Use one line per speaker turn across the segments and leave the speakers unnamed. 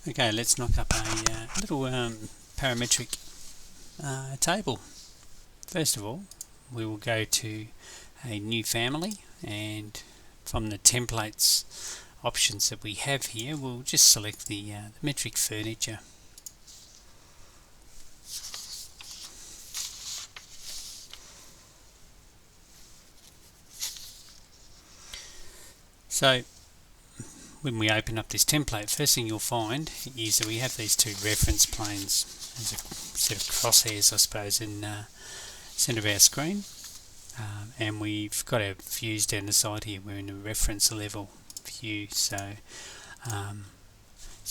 Okay, let's knock up a little parametric table. First of all, we will go to a new family, and from the templates options that we have here, we'll just select the metric furniture. So when we open up this template, first thing you'll find is that we have these two reference planes as a set of crosshairs, I suppose, in the centre of our screen, and we've got our views down the side here. We're in the reference level view, so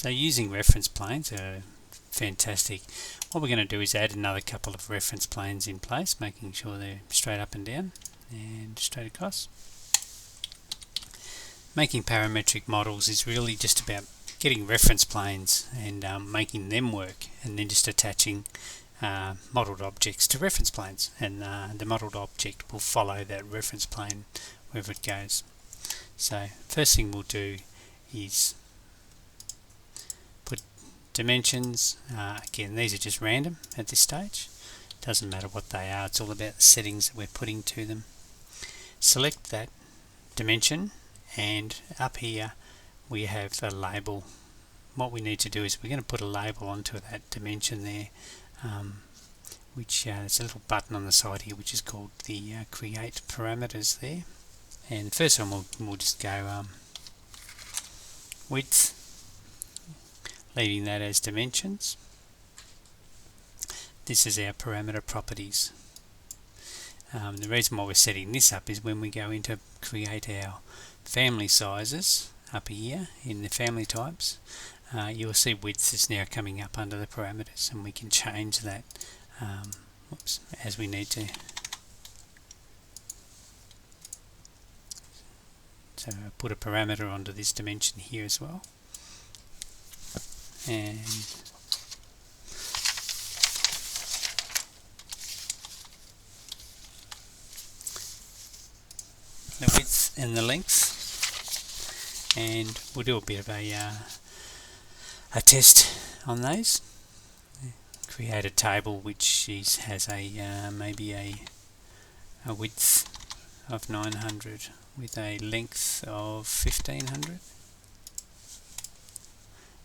using reference planes are fantastic. What we're going to do is add another couple of reference planes in place, making sure they're straight up and down and straight across. Making parametric models is really just about getting reference planes and making them work, and then just attaching modelled objects to reference planes, and the modelled object will follow that reference plane wherever it goes. So first thing we'll do is put dimensions. Again, these are just random at this stage. Doesn't matter what they are, it's all about the settings that we're putting to them. Select that dimension, and up here we have a label. What we need to do is we're going to put a label onto that dimension there, which there's a little button on the side here which is called the create parameters there. And the first one we'll just go width, leaving that as dimensions. This is our parameter properties. The reason why we're setting this up is when we go into create our family sizes up here in the family types, you'll see width is now coming up under the parameters, and we can change that as we need to. So I put a parameter onto this dimension here as well, and the width and the length, and we'll do a bit of a test on those. Create a table which has a maybe a width of 900 with a length of 1500.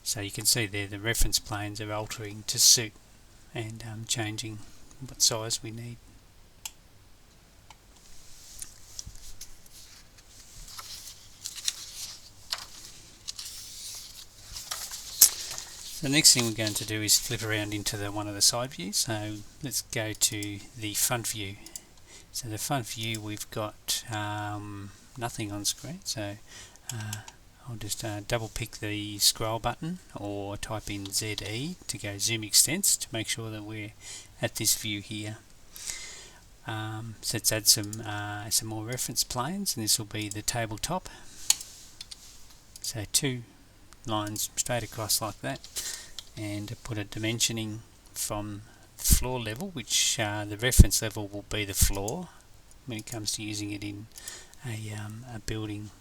So you can see there the reference planes are altering to suit and changing what size we need. The next thing we're going to do is flip around into one of the side views. So let's go to the front view. So the front view, we've got nothing on screen, so I'll just double pick the scroll button or type in ZE to go zoom extents to make sure that we're at this view here. So let's add some more reference planes, and this will be the tabletop. So two lines straight across like that, and put a dimensioning from the floor level, which the reference level will be the floor when it comes to using it in a building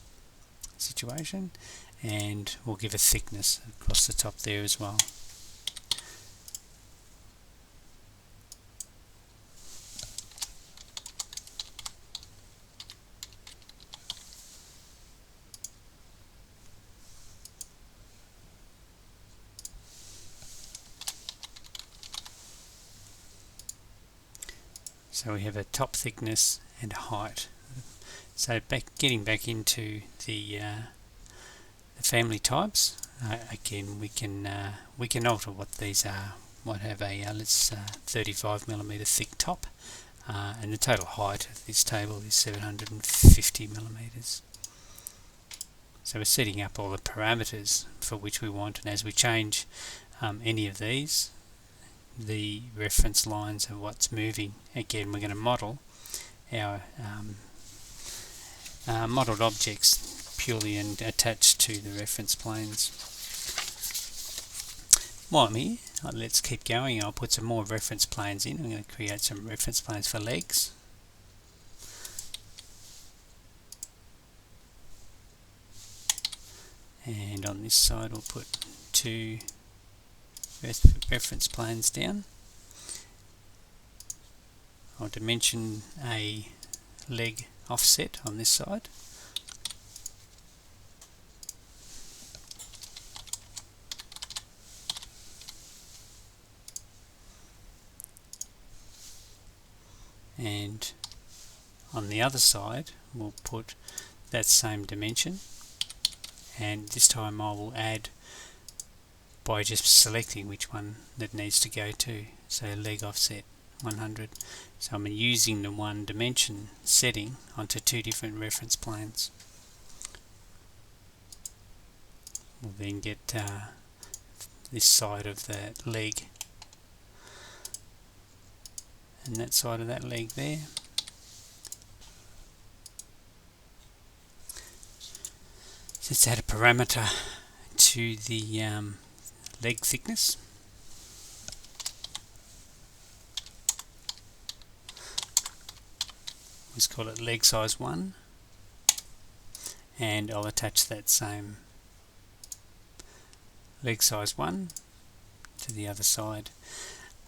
situation, and we'll give a thickness across the top there as well. So we have a top thickness and a height. So getting back into the family types, again we can alter what these are. Might have a 35mm thick top, and the total height of this table is 750mm. So we're setting up all the parameters for which we want, and as we change any of these, the reference lines of what's moving. Again, we're going to model our modelled objects purely and attached to the reference planes. While I'm here, let's keep going. I'll put some more reference planes in. I'm going to create some reference planes for legs. And on this side we'll put two reference planes down. I'll dimension a leg offset on this side. And on the other side we'll put that same dimension, and this time I will add by just selecting which one that needs to go to. So leg offset 100. So I'm using the one dimension setting onto two different reference planes. We'll then get this side of the leg and that side of that leg there. So let's add a parameter to the leg thickness. Let's call it leg size 1, and I'll attach that same leg size 1 to the other side.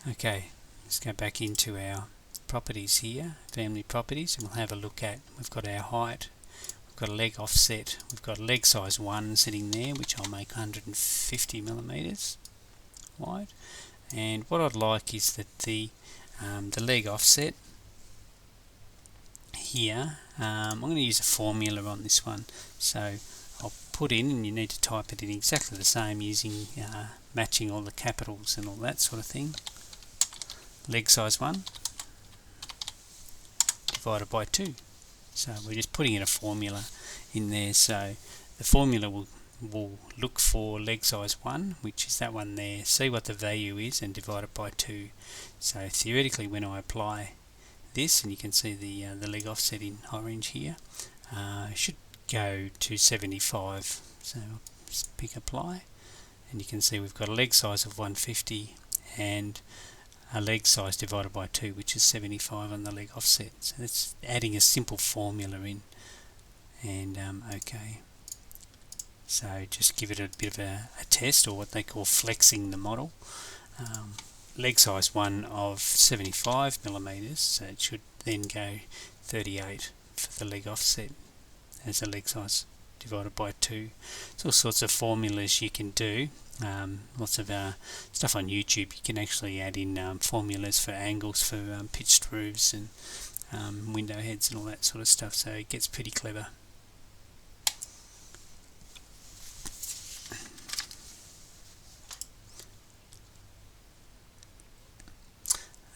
Okay, let's go back into our properties here, family properties, and we'll have a look at, we've got our height, we've got a leg offset, we've got leg size 1 sitting there, which I'll make 150 millimeters wide. And what I'd like is that the leg offset here, I'm going to use a formula on this one, so I'll put in, and you need to type it in exactly the same using matching all the capitals and all that sort of thing. Leg size 1 divided by 2. So we're just putting in a formula in there, so the formula will look for leg size 1, which is that one there, see what the value is and divide it by 2. So theoretically when I apply this, and you can see the leg offset in orange here, should go to 75. So just pick apply, and you can see we've got a leg size of 150 and a leg size divided by 2, which is 75 on the leg offset. So that's adding a simple formula in, and okay. So just give it a bit of a test, or what they call flexing the model. Leg size 1 of 75 millimeters, so it should then go 38 for the leg offset as a leg size divided by 2. It's all sorts of formulas you can do. Lots of stuff on YouTube. You can actually add in formulas for angles for pitched roofs and window heads and all that sort of stuff, so it gets pretty clever.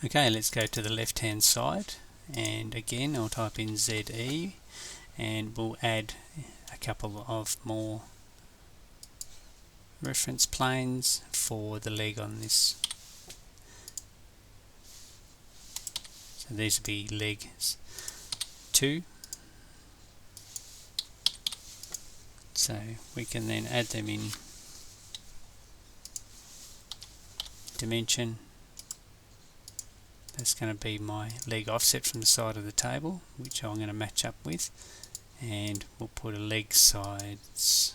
Okay, let's go to the left hand side, and again I'll type in ZE, and we'll add a couple of more reference planes for the leg on this. So these will be leg 2. So we can then add them in dimension. That's going to be my leg offset from the side of the table, which I'm going to match up with, and we'll put a leg size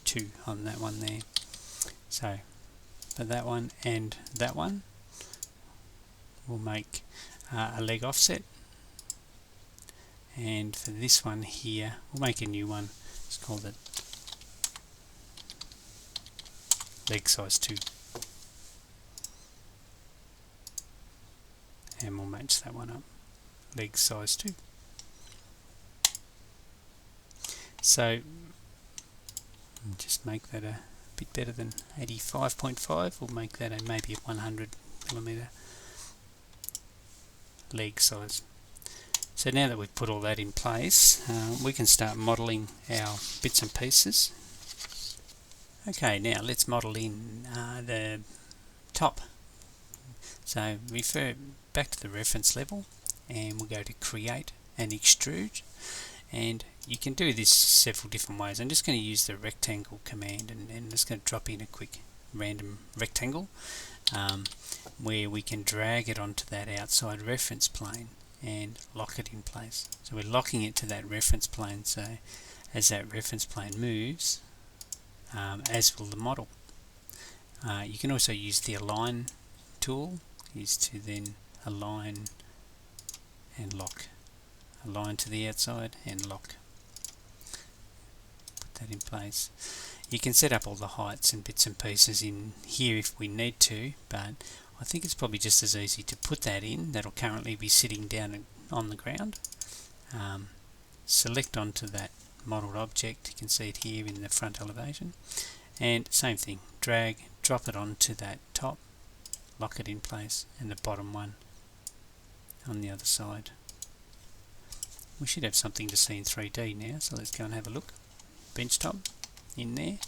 2 on that one there. So for that one and that one, we'll make a leg offset, and for this one here we'll make a new one. Let's call it leg size 2, and we'll match that one up, leg size 2. So just make that a bit better than 85.5. We'll make that maybe a 100 millimeter leg size. So now that we've put all that in place, we can start modelling our bits and pieces. Okay, now let's model in the top. So refer back to the reference level, and we'll go to create and extrude, and you can do this several different ways. I'm just going to use the rectangle command, and I'm just going to drop in a quick random rectangle where we can drag it onto that outside reference plane and lock it in place. So we're locking it to that reference plane, so as that reference plane moves, as will the model. You can also use the align tool, is to then align and lock. Align to the outside and lock. Put that in place. You can set up all the heights and bits and pieces in here if we need to, but I think it's probably just as easy to put that in. That'll currently be sitting down on the ground. Select onto that modelled object, you can see it here in the front elevation, and same thing, drag, drop it onto that top, lock it in place, and the bottom one on the other side. We should have something to see in 3D now, so let's go and have a look. Bench top in there,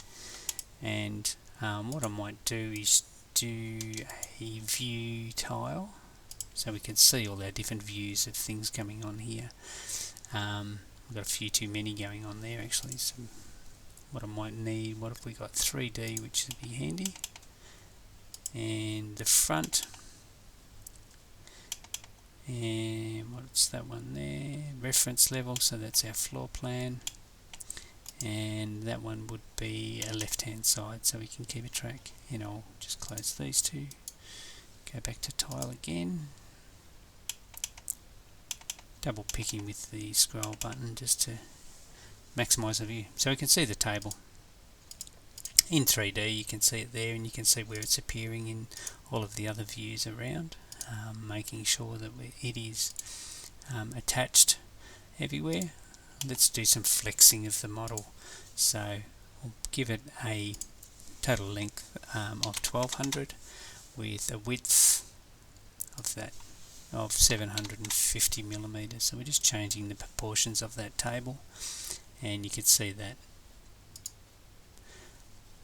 and what I might do is do a view tile so we can see all our different views of things coming on here. We've got a few too many going on there actually, so what I might need, what if we got 3D, which would be handy, and the front, and what's that one there, reference level, so that's our floor plan, and that one would be a left hand side so we can keep a track. And I'll just close these two, go back to tile again, double picking with the scroll button just to maximise the view. So we can see the table in 3D, you can see it there, and you can see where it's appearing in all of the other views around, making sure that it is attached everywhere. Let's do some flexing of the model. So we'll give it a total length of 1200 with a width of that of 750 millimeters. So we're just changing the proportions of that table, and you can see that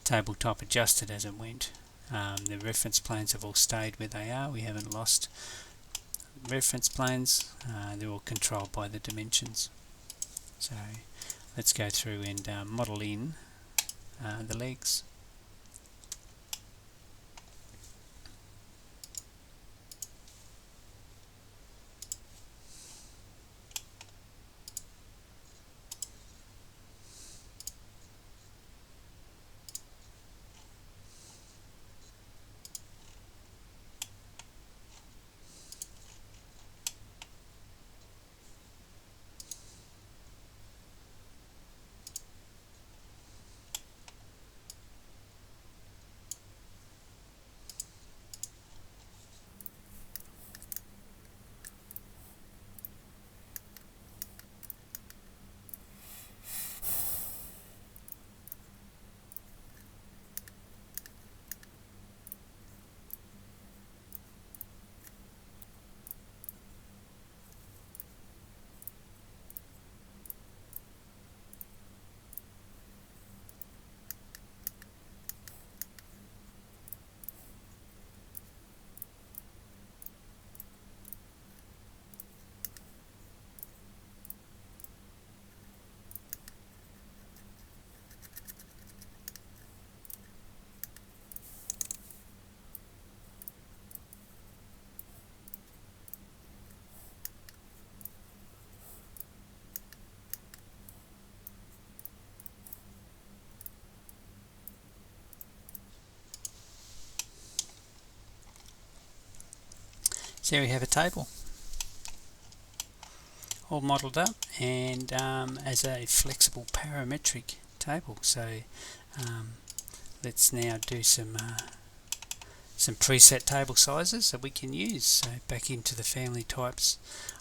tabletop adjusted as it went. The reference planes have all stayed where they are. We haven't lost reference planes. They're all controlled by the dimensions. So let's go through and model in the legs. So we have a table all modelled up, and as a flexible parametric table. So let's now do some preset table sizes that we can use. So back into the family types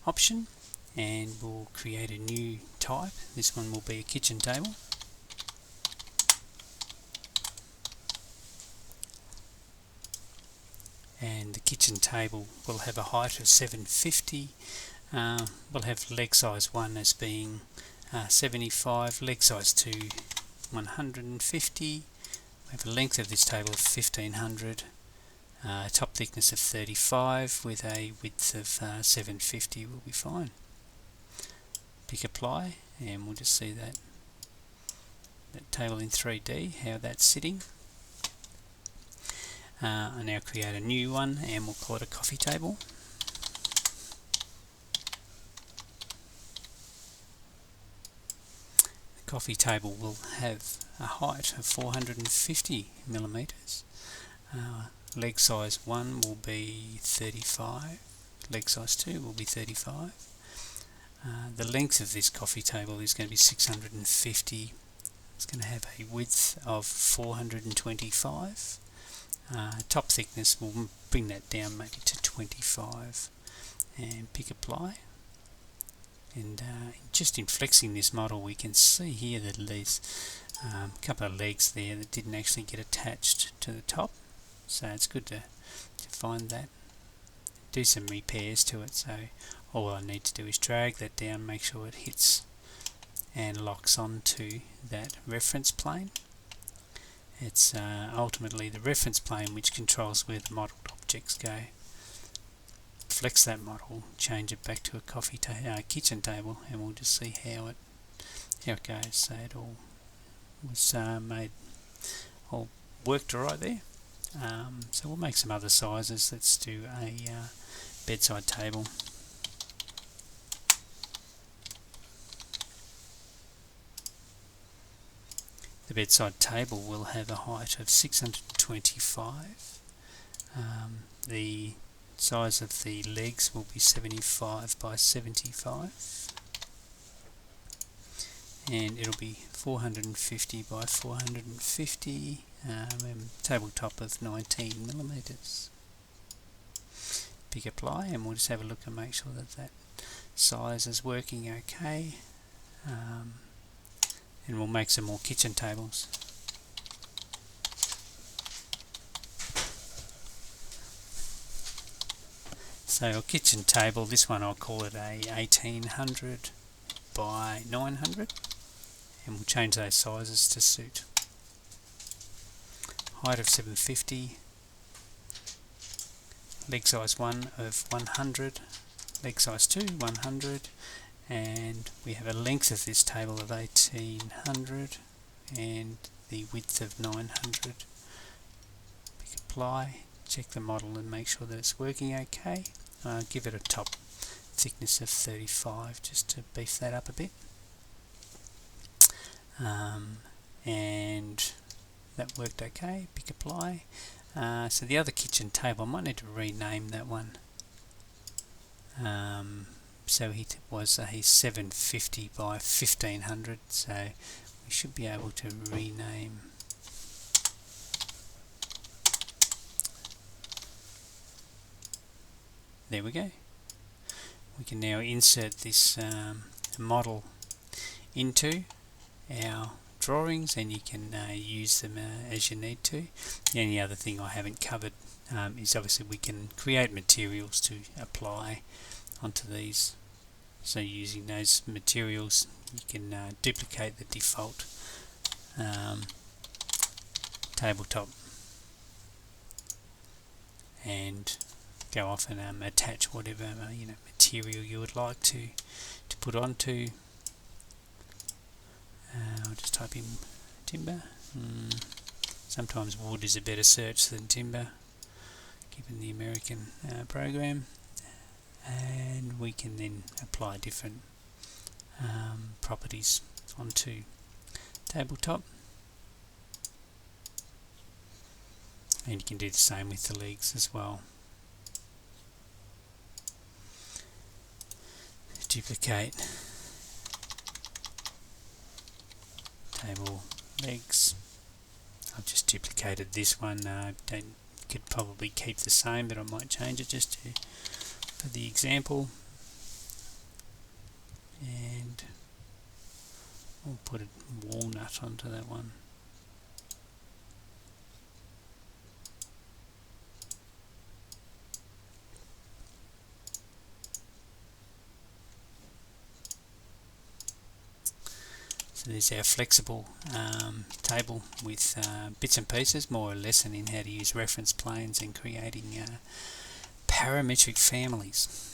option, and we'll create a new type. This one will be a kitchen table. And the kitchen table will have a height of 750. We'll have leg size 1 as being 75, leg size 2 150. We have a length of this table of 1500, top thickness of 35 with a width of 750 will be fine. Pick apply, and we'll just see that table in 3D, how that's sitting. I now create a new one, and we'll call it a coffee table. The coffee table will have a height of 450 millimeters. leg size 1 will be 35, leg size 2 will be 35. The length of this coffee table is going to be 650. It's going to have a width of 425. Top thickness, will bring that down maybe to 25, and pick apply. And just in flexing this model, we can see here that there's a couple of legs there that didn't actually get attached to the top, so it's good to find that, do some repairs to it. So all I need to do is drag that down, make sure it hits and locks onto that reference plane. It's ultimately the reference plane which controls where the modelled objects go. Flex that model, change it back to a kitchen table, and we'll just see how it goes. So it all was all worked alright there. So we'll make some other sizes. Let's do a bedside table. The bedside table will have a height of 625. The size of the legs will be 75 by 75, and it'll be 450 by 450, and tabletop of 19 millimeters. Pick apply, and we'll just have a look and make sure that that size is working okay. And we'll make some more kitchen tables. So our kitchen table, this one I'll call it a 1800 by 900, and we'll change those sizes to suit. Height of 750, leg size 1 of 100, leg size 2 100, and we have a length of this table of 1800 and the width of 900. Pick apply, check the model and make sure that it's working okay. Give it a top thickness of 35 just to beef that up a bit. And that worked okay. Pick apply. So the other kitchen table, I might need to rename that one. So it was a 750 by 1500, so we should be able to rename there we go. We can now insert this model into our drawings, and you can use them as you need to. The only other thing I haven't covered is obviously we can create materials to apply onto these. So using those materials, you can duplicate the default tabletop and go off and attach whatever material you would like to put onto. I'll just type in timber. Sometimes wood is a better search than timber, given the American program. And we can then apply different properties onto tabletop, and you can do the same with the legs as well. Duplicate table legs. I've just duplicated this one. Could probably keep the same, but I might change it just for the example, and we'll put a walnut onto that one. So there's our flexible table with bits and pieces, more or less, and in how to use reference planes and creating parametric families.